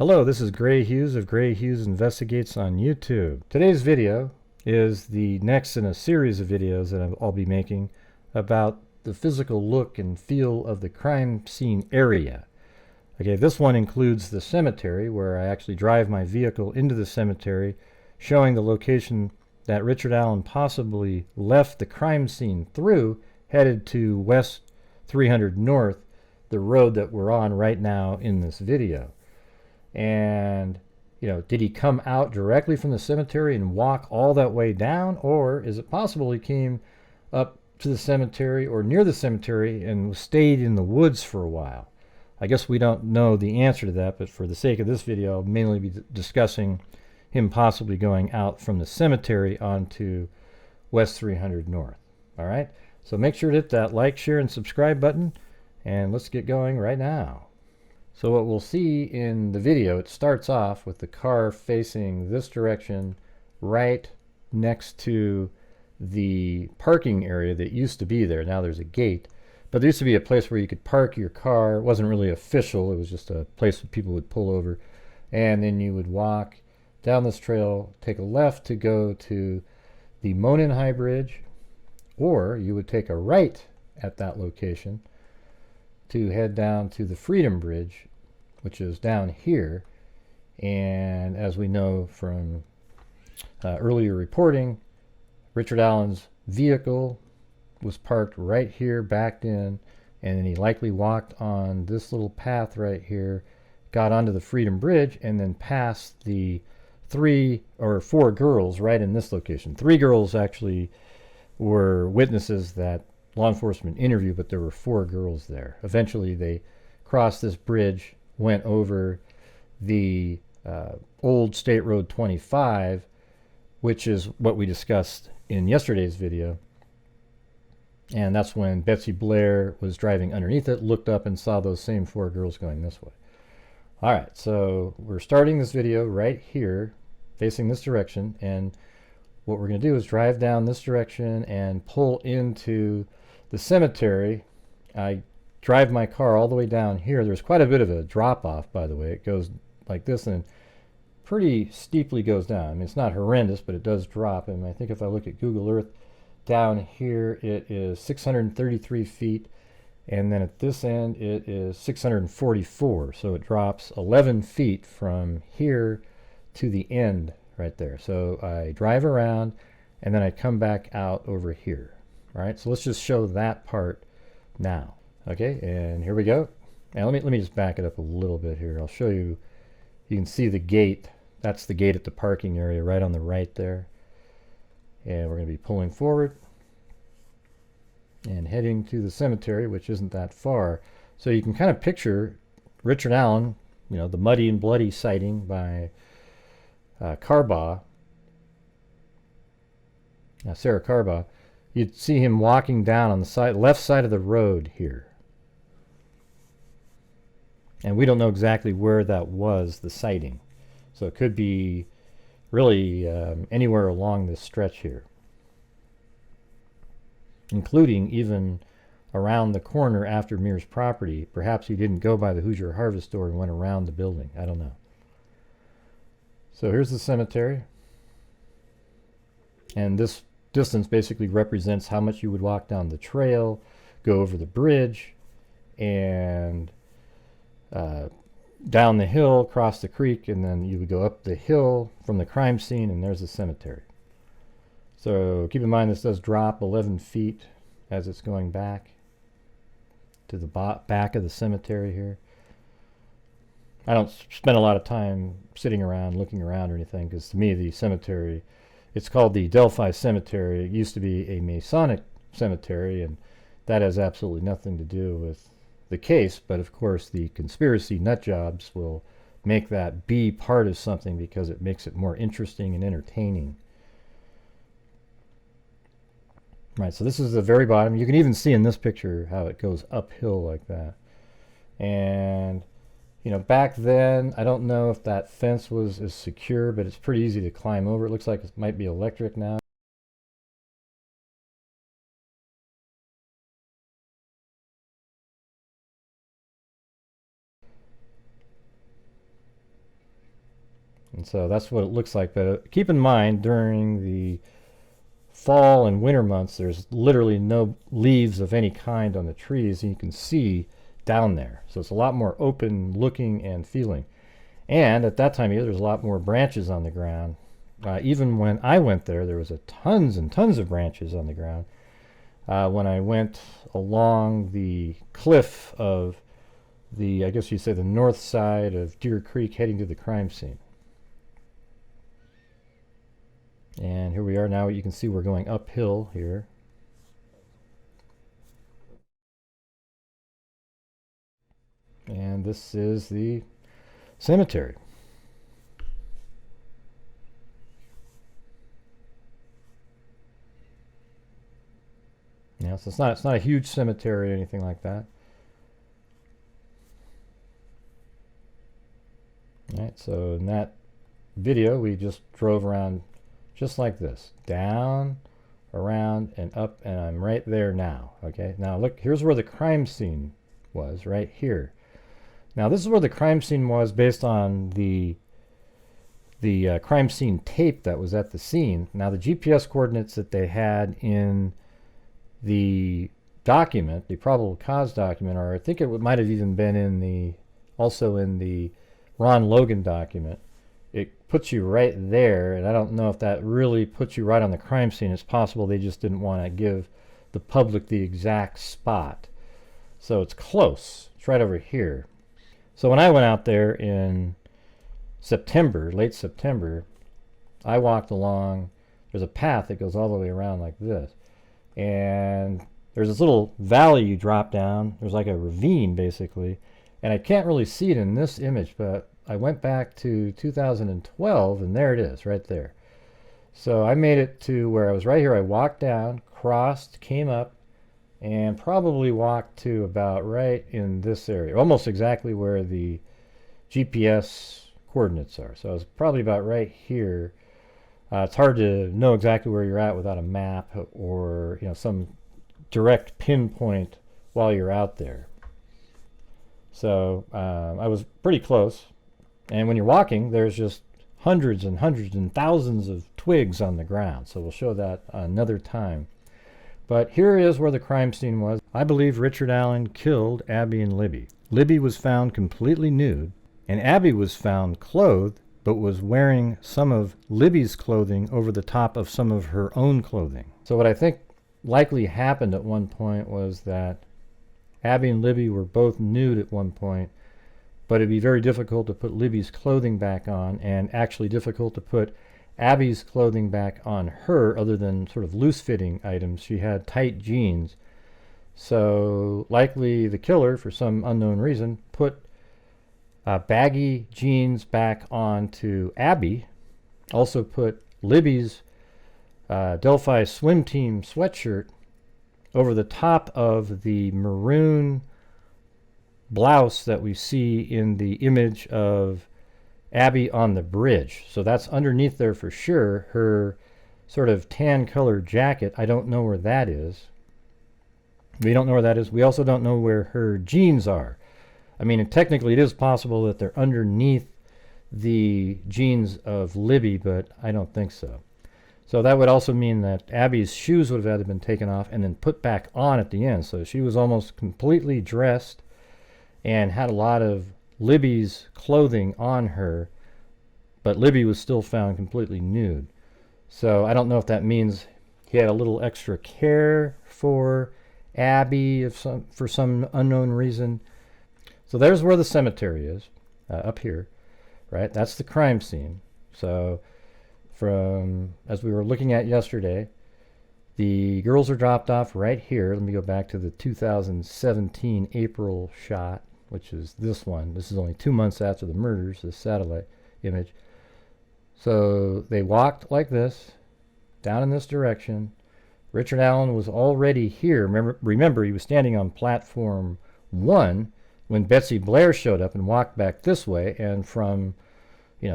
Hello, this is Grant Hughes of Grant Hughes Investigates on YouTube. Today's video is the next in a series of videos that I'll be making about the physical look and feel of the crime scene area. Okay, this one includes the cemetery, where I actually drive my vehicle into the cemetery, showing the location that Richard Allen possibly left the crime scene through, headed to West 300 North, the road that we're on right now in this video. And, did he come out directly from the cemetery and walk all that way down? Or is it possible he came up to the cemetery or near the cemetery and stayed in the woods for a while? I guess we don't know the answer to that, but for the sake of this video, I'll mainly be discussing him possibly going out from the cemetery onto West 300 North. All right? So make sure to hit that like, share, and subscribe button, and let's get going right now. So what we'll see in the video, it starts off with the car facing this direction right next to the parking area that used to be there. Now there's a gate, but there used to be a place where you could park your car. It wasn't really official. It was just a place where people would pull over, and then you would walk down this trail, take a left to go to the Monon High Bridge, or you would take a right at that location to head down to the Freedom Bridge, which is down here. And as we know from earlier reporting, Richard Allen's vehicle was parked right here, backed in, and then he likely walked on this little path right here, got onto the Freedom Bridge, and then passed the 3 or 4 girls right in this location. 3 girls actually were witnesses that law enforcement interview, but there were 4 girls there. Eventually they crossed this bridge, went over the old State Road 25, which is what we discussed in yesterday's video. And that's when Betsy Blair was driving underneath it, looked up and saw those same 4 girls going this way. All right, so we're starting this video right here, facing this direction, and what we're going to do is drive down this direction and pull into the cemetery. I drive my car all the way down here. There's quite a bit of a drop off, by the way. It goes like this and pretty steeply goes down. I mean, it's not horrendous, but it does drop. And I think if I look at Google Earth, down here it is 633 feet. And then at this end it is 644. So it drops 11 feet from here to the end right there. So I drive around and then I come back out over here. All right, so let's just show that part now. Okay, and here we go. Now let me just back it up a little bit here. I'll show you. You can see the gate. That's the gate at the parking area right on the right there. And we're going to be pulling forward and heading to the cemetery, which isn't that far. So you can kind of picture Richard Allen, the muddy and bloody sighting by Carbaugh, Sarah Carbaugh. You'd see him walking down on the left side of the road here. And we don't know exactly where that was, the sighting. So it could be really anywhere along this stretch here, including even around the corner after Mears property. Perhaps he didn't go by the Hoosier Harvest store and went around the building. I don't know. So here's the cemetery. And this distance basically represents how much you would walk down the trail, go over the bridge, and down the hill, cross the creek, and then you would go up the hill from the crime scene, and there's the cemetery. So keep in mind this does drop 11 feet as it's going back to the back of the cemetery here. I don't spend a lot of time sitting around, looking around or anything, because to me the cemetery, it's called the Delphi Cemetery. It used to be a Masonic cemetery, and that has absolutely nothing to do with the case. But of course the conspiracy nut jobs will make that be part of something because it makes it more interesting and entertaining. Right, so this is the very bottom. You can even see in this picture how it goes uphill like that. And back then, I don't know if that fence was as secure, but it's pretty easy to climb over. It looks like it might be electric now. And so that's what it looks like. But keep in mind, during the fall and winter months, there's literally no leaves of any kind on the trees, and you can see down there. So it's a lot more open looking and feeling. And at that time of year, there's a lot more branches on the ground. Even when I went there, there was tons and tons of branches on the ground. When I went along the cliff of the, I guess you'd say, the north side of Deer Creek heading to the crime scene. And here we are now. You can see we're going uphill here. And this is the cemetery. Yeah, so it's not a huge cemetery or anything like that. All right, so in that video we just drove around just like this, down, around, and up, and I'm right there now. Okay, now look, here's where the crime scene was, right here. Now this is where the crime scene was based on the crime scene tape that was at the scene. Now the GPS coordinates that they had in the document, the probable cause document, or I think it might have even been in the, also in the Ron Logan document, it puts you right there, and I don't know if that really puts you right on the crime scene. It's possible they just didn't want to give the public the exact spot. So it's close. It's right over here. So when I went out there in September, late September, I walked along, there's a path that goes all the way around like this. And there's this little valley you drop down. There's like a ravine basically. And I can't really see it in this image, but I went back to 2012 and there it is, right there. So I made it to where I was right here. I walked down, crossed, came up, and probably walked to about right in this area, almost exactly where the GPS coordinates are. So I was probably about right here. It's hard to know exactly where you're at without a map or some direct pinpoint while you're out there. So I was pretty close. And when you're walking, there's just hundreds and hundreds and thousands of twigs on the ground. So we'll show that another time. But here is where the crime scene was. I believe Richard Allen killed Abby and Libby. Libby was found completely nude, and Abby was found clothed, but was wearing some of Libby's clothing over the top of some of her own clothing. So what I think likely happened at one point was that Abby and Libby were both nude at one point, but it'd be very difficult to put Libby's clothing back on, and actually difficult to put Abby's clothing back on her other than sort of loose-fitting items. She had tight jeans. So likely the killer, for some unknown reason, put baggy jeans back onto Abby, also put Libby's Delphi swim team sweatshirt over the top of the maroon blouse that we see in the image of Abby on the bridge. So that's underneath there for sure. Her sort of tan colored jacket, I don't know where that is. We don't know where that is. We also don't know where her jeans are. I mean, technically it is possible that they're underneath the jeans of Libby, but I don't think so. So that would also mean that Abby's shoes would have had to been taken off and then put back on at the end. So she was almost completely dressed and had a lot of Libby's clothing on her, but Libby was still found completely nude. So I don't know if that means he had a little extra care for Abby for some unknown reason. So there's where the cemetery is, up here, right? That's the crime scene. So from, as we were looking at yesterday, the girls are dropped off right here. Let me go back to the 2017 April shot, which is this one. This is only 2 months after the murders, this satellite image. So they walked like this, down in this direction. Richard Allen was already here. Remember, he was standing on platform 1 when Betsy Blair showed up and walked back this way. And from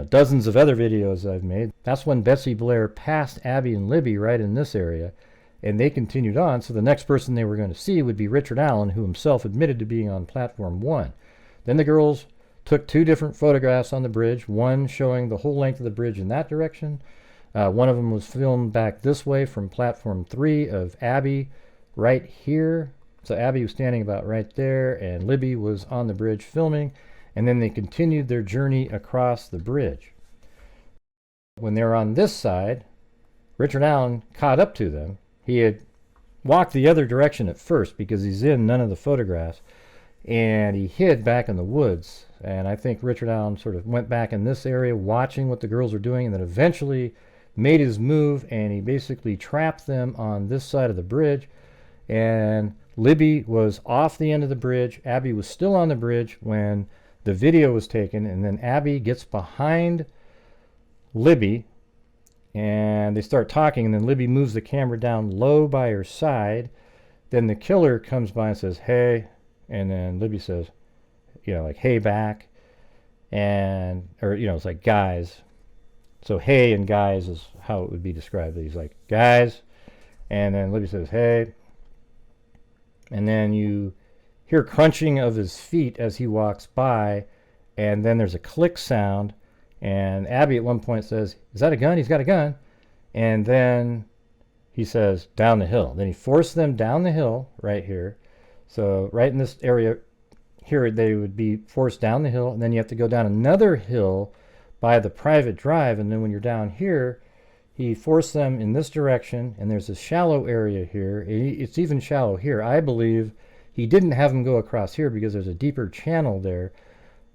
dozens of other videos I've made, that's when Betsy Blair passed Abby and Libby right in this area, and they continued on. So the next person they were going to see would be Richard Allen, who himself admitted to being on platform 1. Then the girls took two different photographs on the bridge, one showing the whole length of the bridge in that direction. One of them was filmed back this way from platform 3 of Abby right here. So Abby was standing about right there, and Libby was on the bridge filming, and then they continued their journey across the bridge. When they were on this side, Richard Allen caught up to them. He had walked the other direction at first because he's in none of the photographs, and he hid back in the woods. And I think Richard Allen sort of went back in this area watching what the girls were doing, and then eventually made his move, and he basically trapped them on this side of the bridge. And Libby was off the end of the bridge. Abby was still on the bridge when the video was taken, and then Abby gets behind Libby and they start talking, and then Libby moves the camera down low by her side. Then the killer comes by and says, "Hey," and then Libby says, like, "Hey back," and, or, it's like, "Guys." So "hey" and "guys" is how it would be described. He's like, "Guys," and then Libby says, "Hey," and then you hear crunching of his feet as he walks by, and then there's a click sound, and Abby at one point says, "Is that a gun? He's got a gun." And then he says, "Down the hill." Then he forced them down the hill right here. So right in this area here, they would be forced down the hill, and then you have to go down another hill by the private drive, and then when you're down here, he forced them in this direction, and there's a shallow area here. It's even shallow here. I believe he didn't have them go across here because there's a deeper channel there.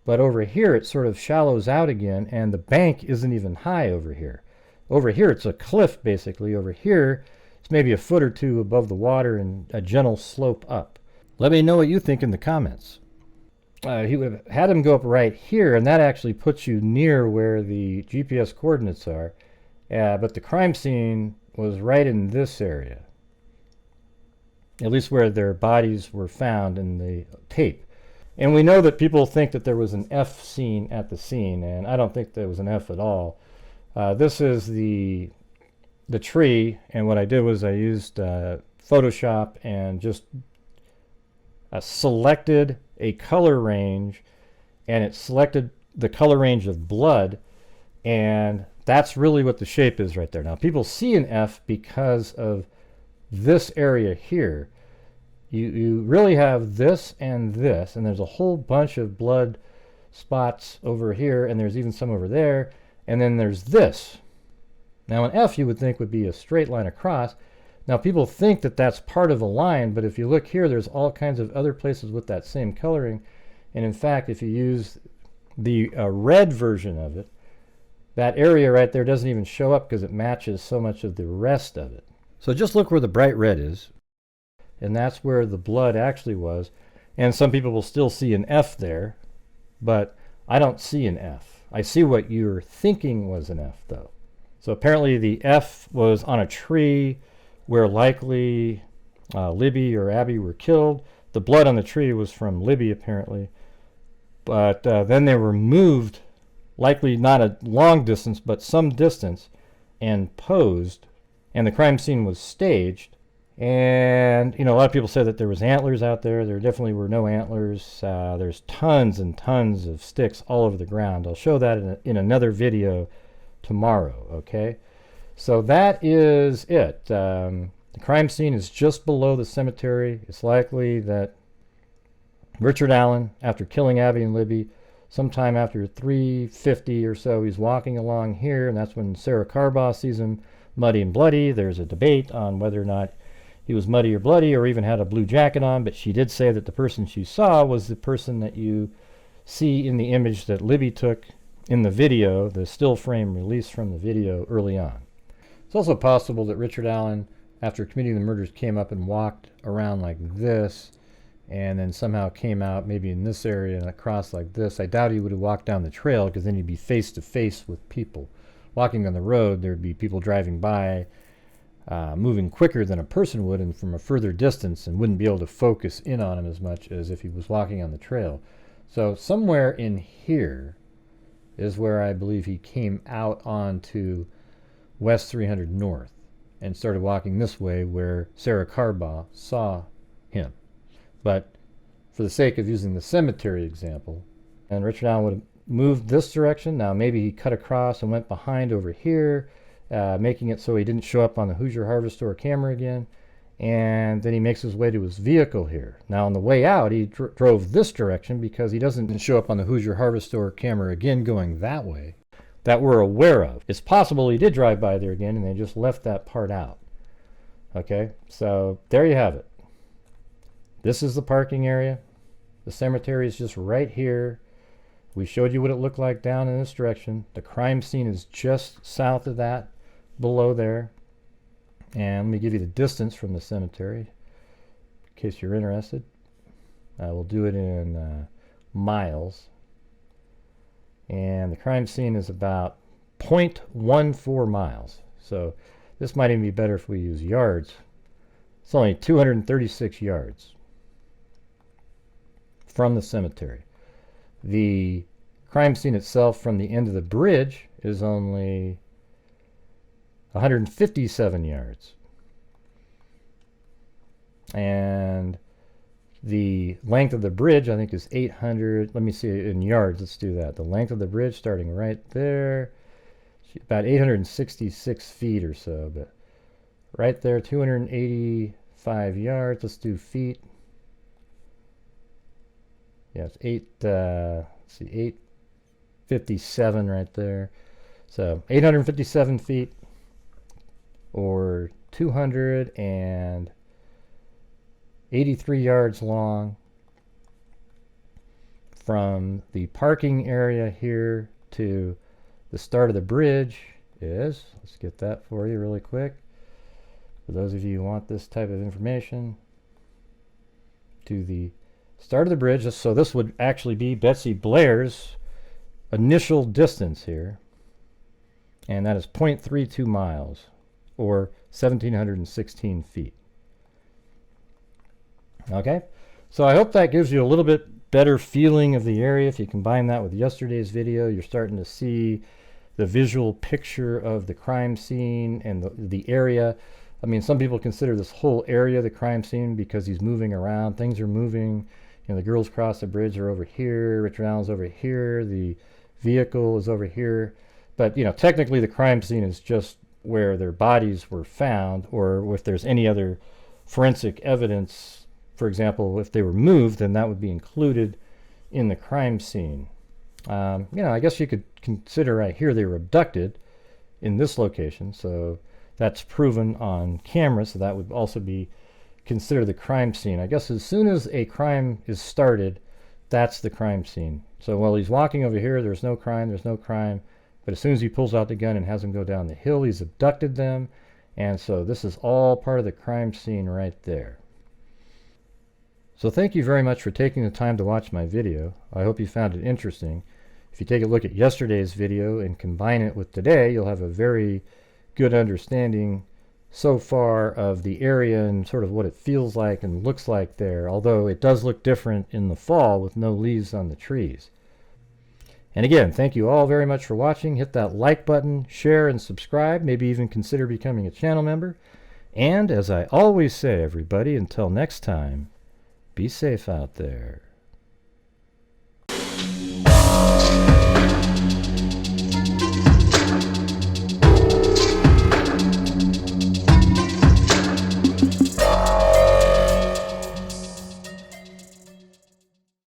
But over here, it sort of shallows out again, and the bank isn't even high over here. Over here, it's a cliff, basically. Over here, it's maybe a foot or two above the water and a gentle slope up. Let me know what you think in the comments. He would have had him go up right here, and that actually puts you near where the GPS coordinates are. But the crime scene was right in this area, at least where their bodies were found in the tape. And we know that people think that there was an F scene at the scene, and I don't think there was an F at all. This is the tree, and what I did was I used Photoshop and just selected a color range, and it selected the color range of blood, and that's really what the shape is right there. Now, people see an F because of this area here. You really have this, and there's a whole bunch of blood spots over here, and there's even some over there, and then there's this. Now, an F you would think would be a straight line across. Now, people think that that's part of a line, but if you look here, there's all kinds of other places with that same coloring, and in fact, if you use the red version of it, that area right there doesn't even show up because it matches so much of the rest of it. So just look where the bright red is, and that's where the blood actually was. And some people will still see an F there, but I don't see an F. I see what you're thinking was an F, though. So apparently the F was on a tree where likely Libby or Abby were killed. The blood on the tree was from Libby, apparently. But then they were moved, likely not a long distance, but some distance, and posed, and the crime scene was staged. And, a lot of people said that there was antlers out there. There definitely were no antlers. There's tons and tons of sticks all over the ground. I'll show that in another video tomorrow, okay? So that is it. The crime scene is just below the cemetery. It's likely that Richard Allen, after killing Abby and Libby, sometime after 3:50 or so, he's walking along here, and that's when Sarah Carbaugh sees him muddy and bloody. There's a debate on whether or not he was muddy or bloody or even had a blue jacket on, but she did say that the person she saw was the person that you see in the image that Libby took in the video, the still frame released from the video early on. It's also possible that Richard Allen, after committing the murders, came up and walked around like this, and then somehow came out maybe in this area and across like this. I doubt he would have walked down the trail, because then he'd be face to face with people. Walking on the road, there'd be people driving by, moving quicker than a person would and from a further distance, and wouldn't be able to focus in on him as much as if he was walking on the trail. So somewhere in here is where I believe he came out onto West 300 North and started walking this way where Sarah Carbaugh saw him. But for the sake of using the cemetery example, And Richard Allen would have moved this direction. Now maybe he cut across and went behind over here, making it so he didn't show up on the Hoosier Hardware Store camera again. And then he makes his way to his vehicle here. Now on the way out, he drove this direction because he doesn't show up on the Hoosier Hardware Store camera again going that way that we're aware of. It's possible he did drive by there again and they just left that part out. Okay, so there you have it. This is the parking area. The cemetery is just right here. We showed you what it looked like down in this direction. The crime scene is just south of that, below there. And let me give you the distance from the cemetery, in case you're interested. We'll do it in miles. And the crime scene is about 0.14 miles. So this might even be better if we use yards. It's only 236 yards from the cemetery. The crime scene itself from the end of the bridge is only 157 yards. And the length of the bridge, I think, is 800. Let me see in yards. Let's do that. The length of the bridge starting right there, about 866 feet or so. But right there, 285 yards. Let's do feet. Yeah, it's 857 right there. So 857 feet, or 283 yards long from the parking area here to the start of the bridge is, let's get that for you really quick, for those of you who want this type of information, to the start of the bridge. So this would actually be Betsy Blair's initial distance here, and that is 0.32 miles, or 1,716 feet. Okay, so I hope that gives you a little bit better feeling of the area. If you combine that with yesterday's video, you're starting to see the visual picture of the crime scene and the area. I mean, some people consider this whole area the crime scene because he's moving around. Things are moving. You know, the girls cross the bridge are over here. Richard Allen's over here. The vehicle is over here. But, you know, technically the crime scene is just where their bodies were found, or if there's any other forensic evidence. For example, if they were moved, then that would be included in the crime scene. You know, I guess you could consider right here they were abducted in this location, so that's proven on camera, so that would also be considered the crime scene. I guess as soon as a crime is started, that's the crime scene. So while he's walking over here, there's no crime, but as soon as he pulls out the gun and has them go down the hill, he's abducted them, and so this is all part of the crime scene right there. So thank you very much for taking the time to watch my video. I hope you found it interesting. If you take a look at yesterday's video and combine it with today, you'll have a very good understanding so far of the area and sort of what it feels like and looks like there, although it does look different in the fall with no leaves on the trees. And again, thank you all very much for watching. Hit that like button, share, and subscribe. Maybe even consider becoming a channel member. And as I always say, everybody, until next time, be safe out there.